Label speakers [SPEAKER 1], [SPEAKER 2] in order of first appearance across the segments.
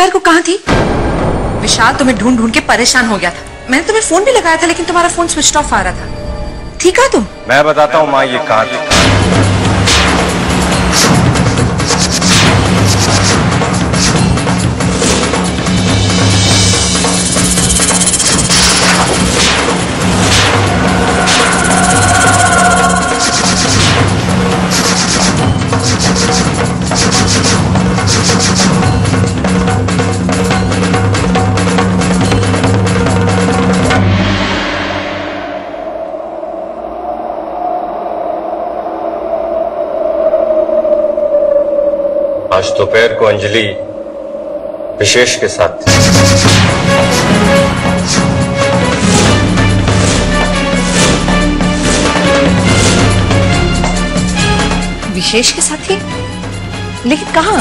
[SPEAKER 1] दोपहर को कहाँ थी? विशाल तुम्हें ढूंढ ढूंढ के परेशान हो गया था। मैंने तुम्हें फोन भी लगाया था लेकिन तुम्हारा फोन स्विच ऑफ आ रहा था। ठीक है तुम?
[SPEAKER 2] मैं बताता हूँ माँ, ये कहाँ थी। आज दोपहर को अंजलि विशेष के साथ थी।
[SPEAKER 1] विशेष के साथ थी? लेकिन कहाँ?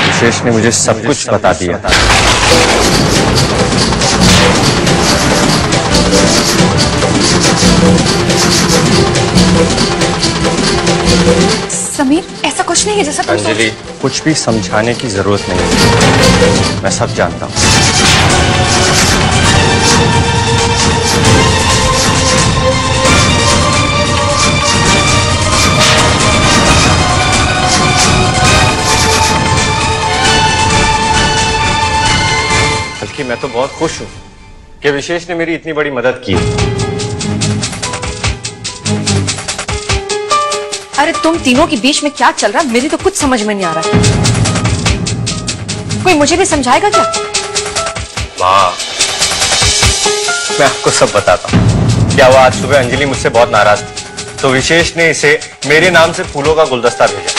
[SPEAKER 2] विशेष ने मुझे सब कुछ बता दिया।
[SPEAKER 1] समीर, ऐसा कुछ नहीं है जैसा तुम
[SPEAKER 2] अंजलि, कुछ भी समझाने की जरूरत नहीं है, मैं सब जानता हूँ। बल्कि मैं तो बहुत खुश हूँ कि विशेष ने मेरी इतनी बड़ी मदद की।
[SPEAKER 1] अरे तुम तीनों के बीच में क्या चल रहा है, मेरी तो कुछ समझ में नहीं आ रहा। कोई मुझे भी समझाएगा क्या?
[SPEAKER 2] माँ, मैं आपको सब बताता हूँ। क्या हुआ, आज सुबह अंजलि मुझसे बहुत नाराज थी, तो विशेष ने इसे मेरे नाम से फूलों का गुलदस्ता भेजा।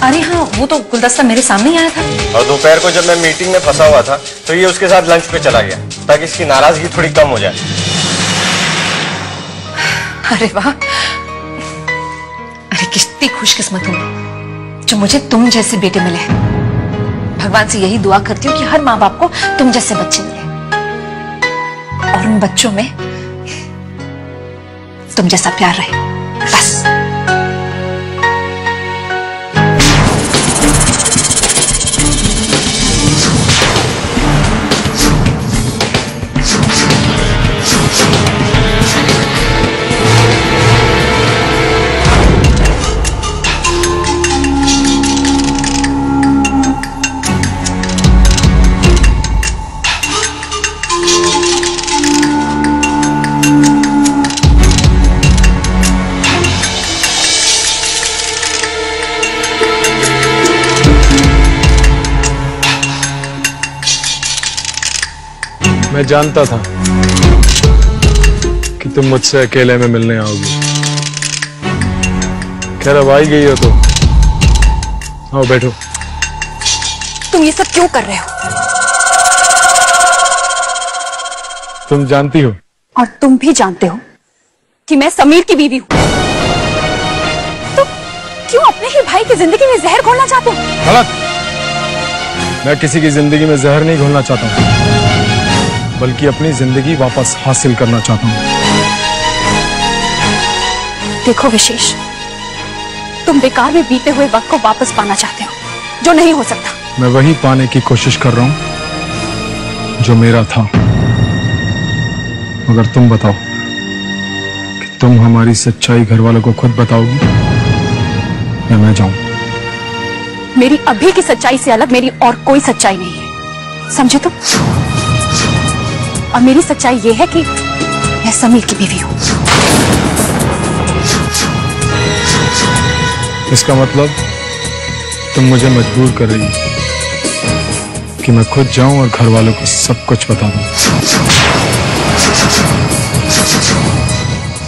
[SPEAKER 1] अरे हाँ, वो तो गुलदस्ता मेरे सामने ही आया था।
[SPEAKER 2] और दोपहर को जब मैं मीटिंग में फंसा हुआ था तो ये उसके साथ लंच पे चला गया ताकि इसकी नाराजगी थोड़ी कम हो जाए।
[SPEAKER 1] अरे वाह, अरे कितनी खुशकिस्मत हूँ जो मुझे तुम जैसे बेटे मिले। भगवान से यही दुआ करती हूँ कि हर माँ बाप को तुम जैसे बच्चे मिले और उन बच्चों में तुम जैसा प्यार रहे, बस।
[SPEAKER 3] मैं जानता था कि तुम मुझसे अकेले में मिलने आओगी। खैर अब आई गई हो तो आओ बैठो।
[SPEAKER 1] तुम ये सब क्यों कर रहे हो?
[SPEAKER 3] तुम जानती हो
[SPEAKER 1] और तुम भी जानते हो कि मैं समीर की बीवी हूं। तो क्यों अपने ही भाई की जिंदगी में जहर घोलना चाहते हो?
[SPEAKER 3] गलत। मैं किसी की जिंदगी में जहर नहीं घोलना चाहता हूं, बल्कि अपनी जिंदगी वापस हासिल करना चाहता हूं।
[SPEAKER 1] देखो विशेष, तुम बेकार में बीते हुए वक्त को वापस पाना चाहते हो, जो नहीं हो सकता।
[SPEAKER 3] मैं वही पाने की कोशिश कर रहा हूं जो मेरा था। मगर तुम बताओ कि तुम हमारी सच्चाई घर वालों को खुद बताओगी या मैं जाऊं?
[SPEAKER 1] मेरी अभी की सच्चाई से अलग मेरी और कोई सच्चाई नहीं है, समझे तुम? और मेरी सच्चाई यह है कि मैं समीर की बीवी हूं।
[SPEAKER 3] इसका मतलब तुम मुझे मजबूर कर रही हो कि मैं खुद जाऊं और घर वालों को सब कुछ बता दूं।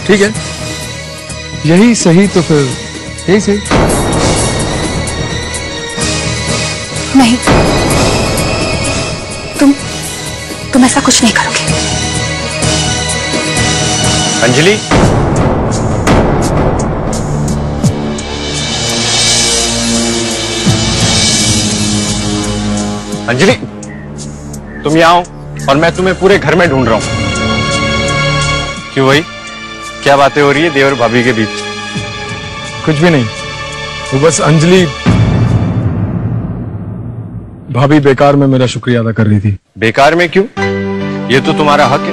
[SPEAKER 3] ठीक है, यही सही तो फिर यही सही।
[SPEAKER 1] नहीं, तुम ऐसा कुछ नहीं करोगे।
[SPEAKER 2] अंजलि, अंजलि, तुम यहाँ आओ और मैं तुम्हें पूरे घर में ढूंढ रहा हूं। क्यों भाई, क्या बातें हो रही है देवर भाभी के बीच?
[SPEAKER 3] कुछ भी नहीं, वो बस अंजलि भाभी बेकार में मेरा शुक्रिया अदा कर रही थी।
[SPEAKER 2] बेकार में क्यों? ये तो तुम्हारा हक है।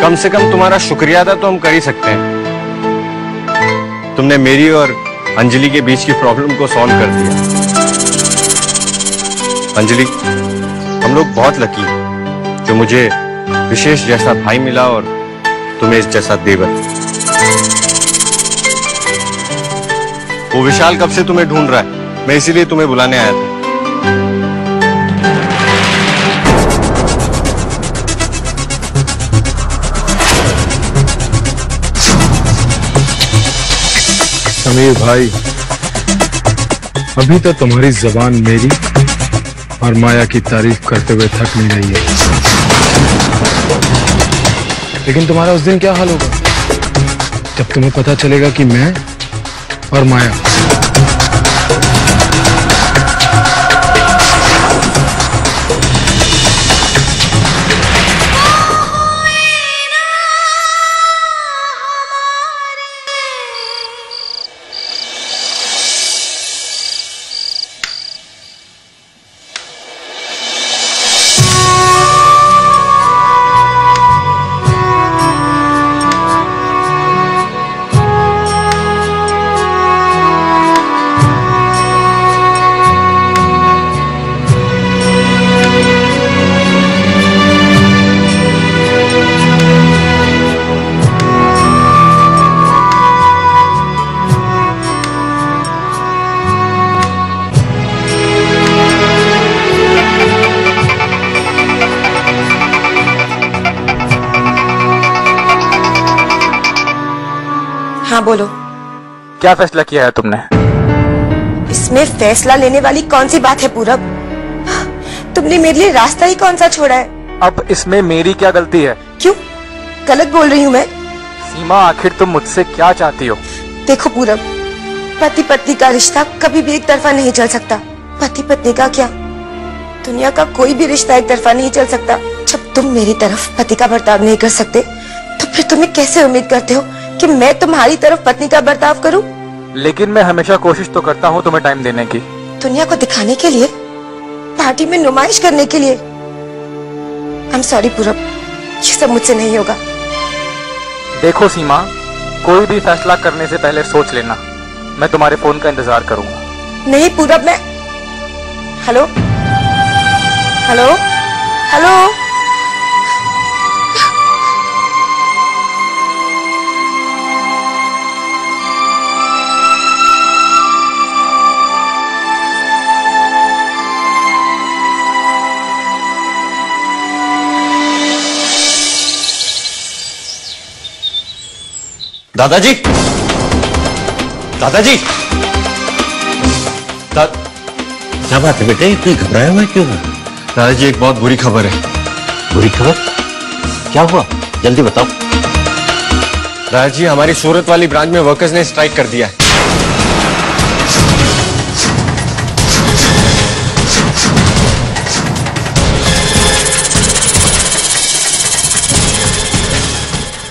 [SPEAKER 2] कम से कम तुम्हारा शुक्रिया अदा तो हम कर ही सकते हैं। तुमने मेरी और अंजलि के बीच की प्रॉब्लम को सॉल्व कर दिया। अंजलि, हम लोग बहुत लकी हैं जो मुझे विशेष जैसा भाई मिला और तुम्हें इस जैसा देवर। वो विशाल कब से तुम्हें ढूंढ रहा है, मैं इसीलिए तुम्हें बुलाने आया था।
[SPEAKER 3] समीर भाई, अभी तक तुम्हारी जबान मेरी और माया की तारीफ करते हुए थक नहीं रही है, लेकिन तुम्हारा उस दिन क्या हाल होगा जब तुम्हें पता चलेगा कि मैं और माया
[SPEAKER 4] हाँ बोलो।
[SPEAKER 5] क्या फैसला किया है तुमने?
[SPEAKER 4] इसमें फैसला लेने वाली कौन सी बात है पूरब? तुमने मेरे लिए रास्ता ही कौन सा छोड़ा है?
[SPEAKER 5] अब इसमें मेरी क्या गलती है?
[SPEAKER 4] क्यों गलत बोल रही हूँ मैं?
[SPEAKER 5] सीमा, आखिर तुम मुझसे क्या चाहती हो?
[SPEAKER 4] देखो पूरब, पति पत्नी का रिश्ता कभी भी एक तरफा नहीं चल सकता। पति पत्नी का क्या, दुनिया का कोई भी रिश्ता एक तरफा नहीं चल सकता। जब तुम मेरी तरफ पति का बर्ताव नहीं कर सकते तो फिर तुम्हें कैसे उम्मीद करते हो कि मैं तुम्हारी तरफ पत्नी का बर्ताव करूं?
[SPEAKER 5] लेकिन मैं हमेशा कोशिश तो करता हूँ तुम्हें टाइम देने की।
[SPEAKER 4] दुनिया को दिखाने के लिए, पार्टी में नुमाइश करने के लिए? I'm sorry पूरब, ये सब मुझसे नहीं होगा।
[SPEAKER 5] देखो सीमा, कोई भी फैसला करने से पहले सोच लेना। मैं तुम्हारे फोन का इंतजार करूंगा।
[SPEAKER 4] नहीं पूरब, मैं हेलो हेलो हेलो
[SPEAKER 2] दादाजी, दादाजी,
[SPEAKER 6] क्या बात है बेटे, इतने घबराया हुआ क्यों?
[SPEAKER 2] दादाजी एक बहुत बुरी खबर है।
[SPEAKER 6] बुरी खबर? क्या हुआ, जल्दी बताओ।
[SPEAKER 2] दादाजी, हमारी सूरत वाली ब्रांच में वर्कर्स ने स्ट्राइक कर दिया है।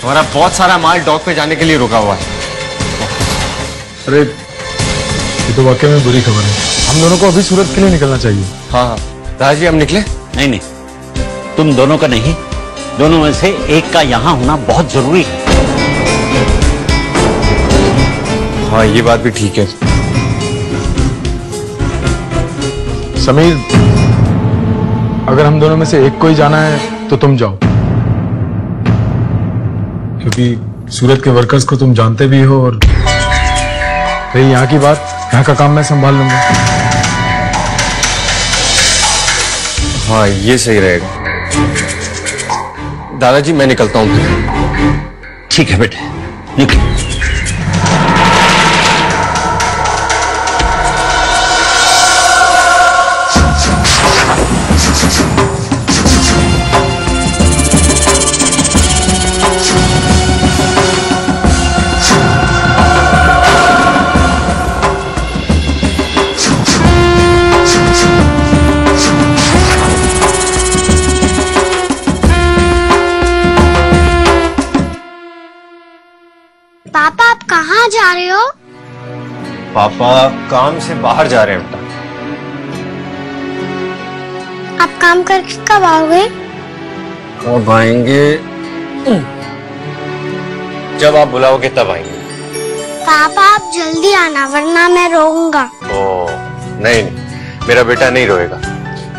[SPEAKER 2] हमारा बहुत सारा माल डॉक पे जाने के लिए रुका हुआ है।
[SPEAKER 3] अरे ये तो वाकई में बुरी खबर है। हम दोनों को अभी सूरत के लिए निकलना चाहिए।
[SPEAKER 2] हाँ, दादाजी हम निकले?
[SPEAKER 6] नहीं, तुम दोनों का नहीं, दोनों में से एक का यहाँ होना बहुत जरूरी है।
[SPEAKER 2] हाँ, ये बात भी ठीक है।
[SPEAKER 3] समीर, अगर हम दोनों में से एक को ही जाना है तो तुम जाओ, क्योंकि सूरत के वर्कर्स को तुम जानते भी हो, और रही यहाँ की बात, यहाँ का काम मैं संभाल लूंगा।
[SPEAKER 2] हाँ, ये सही रहेगा। दादाजी मैं निकलता हूँ फिर।
[SPEAKER 6] ठीक है बेटे, निकलो।
[SPEAKER 7] पापा आप कहाँ जा रहे हो?
[SPEAKER 2] पापा काम से बाहर जा रहे हैं बेटा।
[SPEAKER 7] आप काम करके कब आओगे?
[SPEAKER 2] अब आएंगे जब आप बुलाओगे तब आएंगे।
[SPEAKER 7] पापा आप जल्दी आना वरना मैं रोऊंगा।
[SPEAKER 2] ओ नहीं, मेरा बेटा नहीं रोएगा,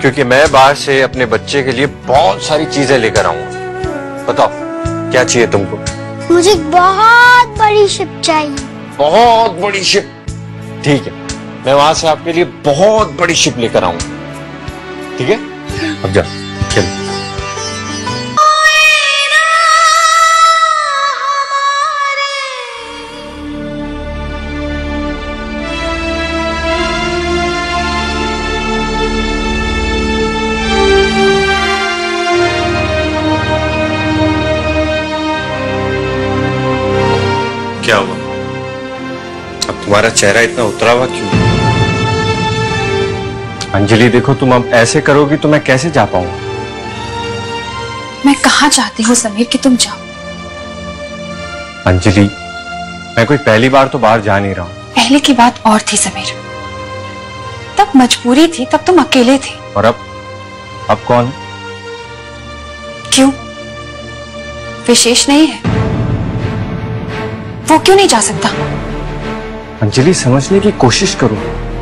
[SPEAKER 2] क्योंकि मैं बाहर से अपने बच्चे के लिए बहुत सारी चीजें लेकर आऊंगा। बताओ क्या चाहिए तुमको?
[SPEAKER 7] मुझे एक बहुत बड़ी शिप चाहिए।
[SPEAKER 2] बहुत बड़ी शिप? ठीक है, मैं वहां से आपके लिए बहुत बड़ी शिप लेकर आऊंगा। ठीक है, अब जाओ चलो। क्या हुआ? अब तुम्हारा चेहरा इतना उतरा हुआ क्यों? अंजलि देखो, तुम अब ऐसे करोगी तो मैं कैसे जा पाऊंगा?
[SPEAKER 1] मैं कहाँ चाहती हूँ समीर कि तुम जाओ।
[SPEAKER 2] अंजलि, मैं कोई पहली बार तो बाहर जा नहीं रहा हूँ।
[SPEAKER 1] पहले की बात और थी समीर, तब मजबूरी थी, तब तुम अकेले थे।
[SPEAKER 2] और अब कौन?
[SPEAKER 1] क्यों? विशेष नहीं है? वो क्यों नहीं जा सकता?
[SPEAKER 2] अंजलि समझने की कोशिश करो।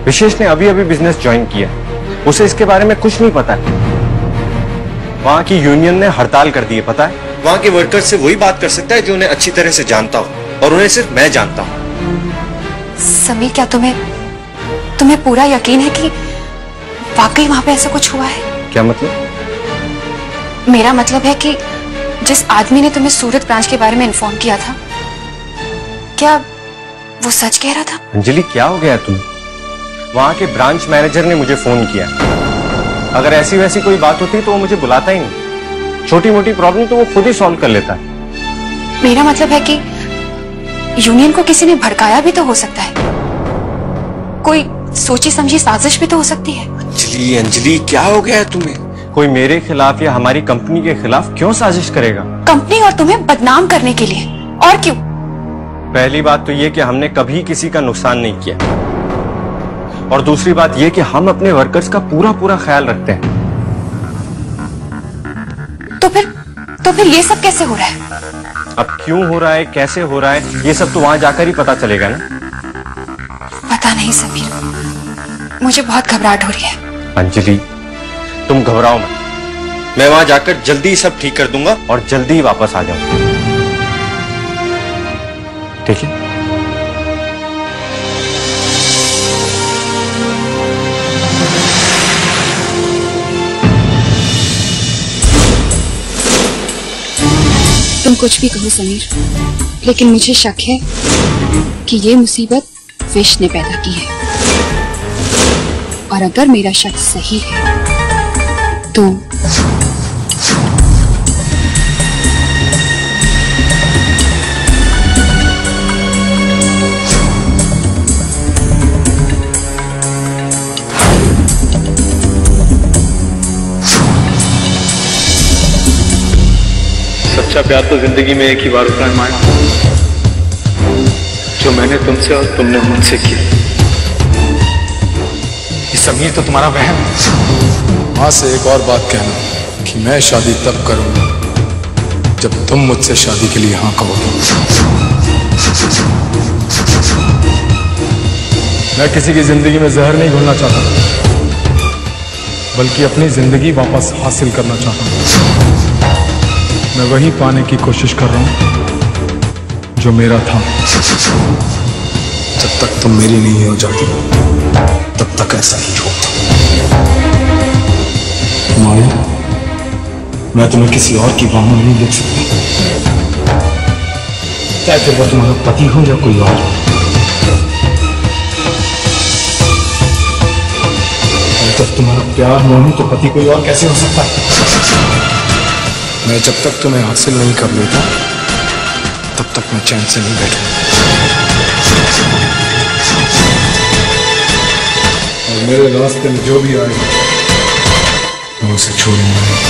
[SPEAKER 2] विशेष ने अभी अभी बिजनेस ज्वाइन किया, उसे इसके बारे में कुछ नहीं पता है। वहां की यूनियन ने हड़ताल कर दी है, पता है? वहां के वर्कर्स से वही बात कर सकता है जो उन्हें अच्छी तरह से जानता हो, और उन्हें सिर्फ मैं जानता हूं।
[SPEAKER 1] समीर, क्या तुम्हें पूरा यकीन है कि वाकई वहां पे ऐसा कुछ हुआ है?
[SPEAKER 2] क्या मतलब?
[SPEAKER 1] मेरा मतलब है कि जिस आदमी ने तुम्हें सूरत ब्रांच के बारे में इन्फॉर्म किया था, क्या वो सच कह रहा था?
[SPEAKER 2] अंजलि क्या हो गया तुम? वहां के ब्रांच मैनेजर ने मुझे फोन किया। अगर ऐसी वैसी कोई बात होती तो वो मुझे बुलाता ही नहीं। छोटी मोटी प्रॉब्लम तो वो खुद ही सॉल्व कर लेता है।
[SPEAKER 1] मेरा मतलब है कि यूनियन को किसी ने भड़काया भी तो हो सकता है, कोई सोची समझी साजिश भी तो हो सकती है।
[SPEAKER 2] अंजलि क्या हो गया है तुम्हें? कोई मेरे खिलाफ या हमारी कंपनी के खिलाफ क्यों साजिश करेगा?
[SPEAKER 1] कंपनी और तुम्हें बदनाम करने के लिए, और क्यों?
[SPEAKER 2] पहली बात तो ये कि हमने कभी किसी का नुकसान नहीं किया, और दूसरी बात ये कि हम अपने वर्कर्स का पूरा ख्याल रखते हैं।
[SPEAKER 1] तो फिर ये सब कैसे हो रहा है?
[SPEAKER 2] अब क्यों हो रहा है, कैसे हो रहा है, ये सब तो वहां जाकर ही पता चलेगा ना।
[SPEAKER 1] पता नहीं समीर, मुझे बहुत घबराहट हो रही है।
[SPEAKER 2] अंजलि तुम घबराओ मत, मैं वहां जाकर जल्दी सब ठीक कर दूंगा और जल्दी ही वापस आ जाऊंगा। ठीक है?
[SPEAKER 1] तुम कुछ भी कहो समीर, लेकिन मुझे शक है कि ये मुसीबत विश ने पैदा की है, और अगर मेरा शक सही है तो
[SPEAKER 3] सच्चा प्यार तो जिंदगी में एक ही बार होता है माया, जो मैंने तुमसे और तुमने मुझसे किया।
[SPEAKER 5] ये समीर तो तुम्हारा वहम है।
[SPEAKER 3] मां से एक और बात कहना कि मैं शादी तब करूंगा जब तुम मुझसे शादी के लिए हाँ कहोगे। मैं किसी की जिंदगी में जहर नहीं घोलना चाहता, बल्कि अपनी जिंदगी वापस हासिल करना चाहता हूं। मैं वही पाने की कोशिश कर रहा हूं जो मेरा था। जब तक तुम मेरी नहीं हो जाती तब तक ऐसा ही होगा। माया, मैं तुम्हें किसी और की बाहों में नहीं देख सकता, चाहे फिर वो तुम्हारा पति हो या कोई और। जब तुम्हारा प्यार न हो तो पति कोई और कैसे हो सकता है? मैं जब तक तुम्हें हासिल नहीं कर लेता तब तक मैं चैन से नहीं बैठूंगा, और मेरे रास्ते में जो भी आए मैं उसे छोड़ूंगा नहीं।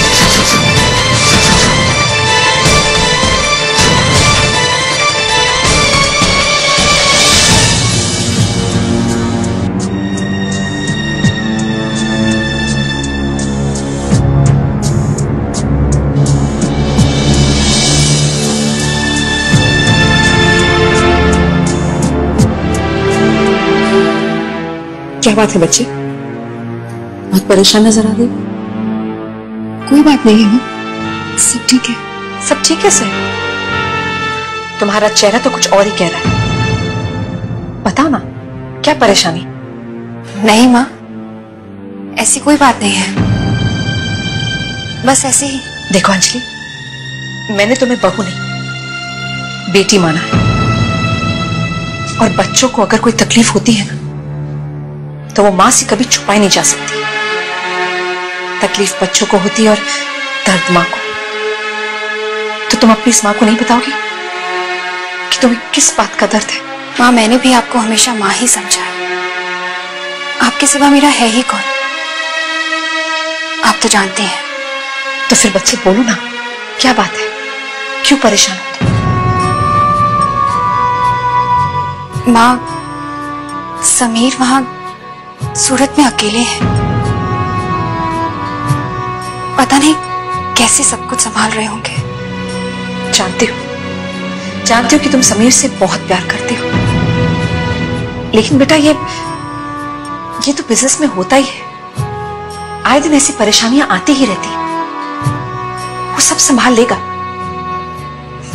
[SPEAKER 4] क्या बात है बच्चे, बहुत परेशान नजर आ रही हो।
[SPEAKER 1] कोई बात नहीं है माँ, सब ठीक है।
[SPEAKER 4] सब ठीक है सर? तुम्हारा चेहरा तो कुछ और ही कह रहा है। बताओ ना, क्या परेशानी?
[SPEAKER 1] नहीं माँ, ऐसी कोई बात नहीं है, बस ऐसे ही।
[SPEAKER 4] देखो अंजलि, मैंने तुम्हें बहू नहीं बेटी माना है, और बच्चों को अगर कोई तकलीफ होती है ना, तो वो मां से कभी छुपाई नहीं जा सकती। तकलीफ बच्चों को होती है और दर्द मां को। तो तुम अपनी इस मां को नहीं बताओगी कि तुम्हें किस बात का दर्द है?
[SPEAKER 1] माँ, मैंने भी आपको हमेशा माँ ही समझा है, आपके सिवा मेरा है ही कौन, आप तो जानते हैं।
[SPEAKER 4] तो फिर बच्चे बोलो ना, क्या बात है, क्यों परेशान हो तुम?
[SPEAKER 1] माँ, समीर वहां सूरत में अकेले हैं, पता नहीं कैसे सब कुछ संभाल रहे होंगे। जानती हो कि तुम समीर से बहुत प्यार करते हो, लेकिन बेटा ये तो बिजनेस में होता ही है। आए दिन ऐसी परेशानियां आती ही रहती हैं, वो सब संभाल लेगा।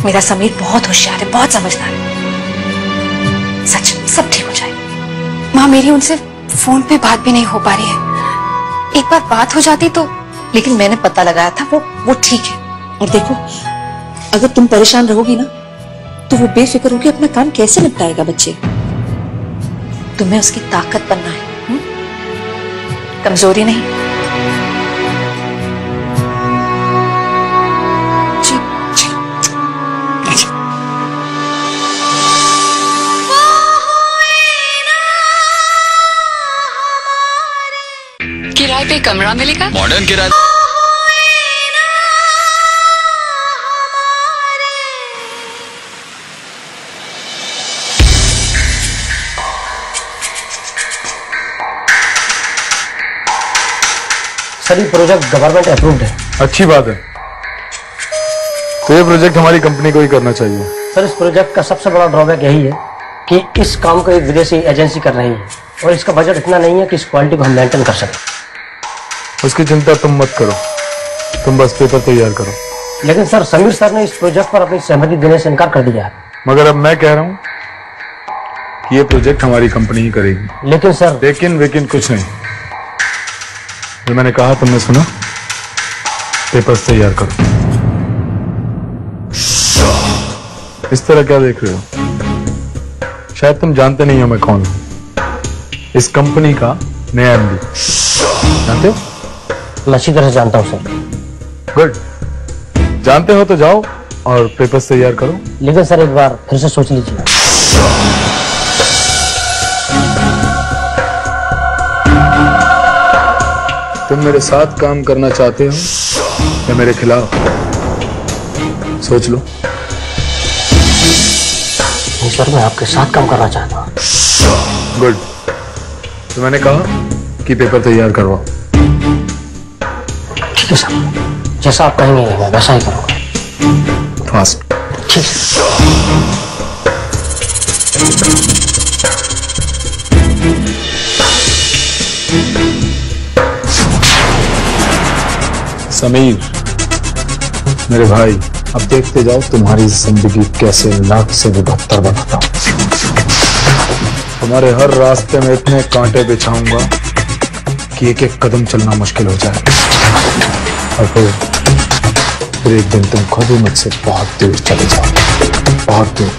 [SPEAKER 1] मेरा समीर बहुत होशियार है, बहुत समझदार है, सच सब ठीक हो जाएगा। माँ, मेरी उनसे फोन पे बात भी नहीं हो पा रही है, एक बार बात हो जाती तो।
[SPEAKER 4] लेकिन मैंने पता लगाया था, वो ठीक है। और देखो, अगर तुम परेशान रहोगी ना, तो वो बेफिक्र होकर अपना काम कैसे निपटाएगा बच्चे? तुम्हें उसकी ताकत बनना है, कमजोरी नहीं।
[SPEAKER 1] किराए पे कमरा मिलेगा?
[SPEAKER 2] मॉडर्न किराया।
[SPEAKER 8] सर, ये प्रोजेक्ट गवर्नमेंट अप्रूव्ड है।
[SPEAKER 3] अच्छी बात है, तो ये प्रोजेक्ट हमारी कंपनी को ही करना चाहिए।
[SPEAKER 8] सर, इस प्रोजेक्ट का सबसे बड़ा ड्रॉबैक यही है कि इस काम को एक विदेशी एजेंसी कर रही है, और इसका बजट इतना नहीं है कि इस क्वालिटी को हम मेंटेन कर सकें।
[SPEAKER 3] उसकी चिंता तुम मत करो, तुम बस पेपर तैयार करो।
[SPEAKER 8] लेकिन सर, समीर सर ने इस प्रोजेक्ट पर अपनी सहमति देने से इनकार कर दिया है।
[SPEAKER 3] मगर अब मैं कह रहा हूँ कि ये प्रोजेक्ट हमारी कंपनी ही करेगी।
[SPEAKER 8] लेकिन सर,
[SPEAKER 3] लेकिन कुछ नहीं, जो मैंने कहा तुमने सुना। पेपर्स तैयार करो। इस तरह क्या देख रहे हो? शायद तुम जानते नहीं हो मैं कौन हूं। इस कंपनी का नया एमडी। जानते हो?
[SPEAKER 8] मैं अच्छी तरह जानता हूं सर।
[SPEAKER 3] गुड, जानते हो तो जाओ और पेपर्स तैयार करो।
[SPEAKER 8] लेकिन सर, एक बार फिर से सोच लीजिए।
[SPEAKER 3] तुम मेरे साथ काम करना चाहते हो या मेरे खिलाफ? सोच लो।
[SPEAKER 8] नहीं सर, मैं आपके साथ काम करना चाहता हूँ।
[SPEAKER 3] गुड, तो मैंने कहा कि पेपर तैयार करवाओ।
[SPEAKER 8] ठीक है सर, जैसा आप कहेंगे मैं वैसा ही करूँगा।
[SPEAKER 3] फास्ट।
[SPEAKER 8] ठीक है।
[SPEAKER 3] समीर, मेरे भाई, अब देखते जाओ तुम्हारी जिंदगी कैसे लाख से भी बदतर बनाता हूं। तुम्हारे हर रास्ते में इतने कांटे बिछाऊंगा कि एक एक कदम चलना मुश्किल हो जाए, और फिर एक दिन तुम खुद ही मुझसे बहुत दूर चले जाओ, बहुत दूर।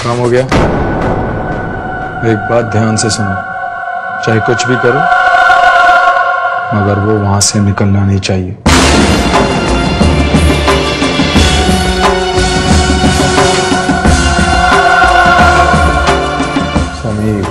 [SPEAKER 3] काम हो गया? एक बात ध्यान से सुनो, चाहे कुछ भी करो, मगर वो वहां से निकलना नहीं चाहिए। समीर।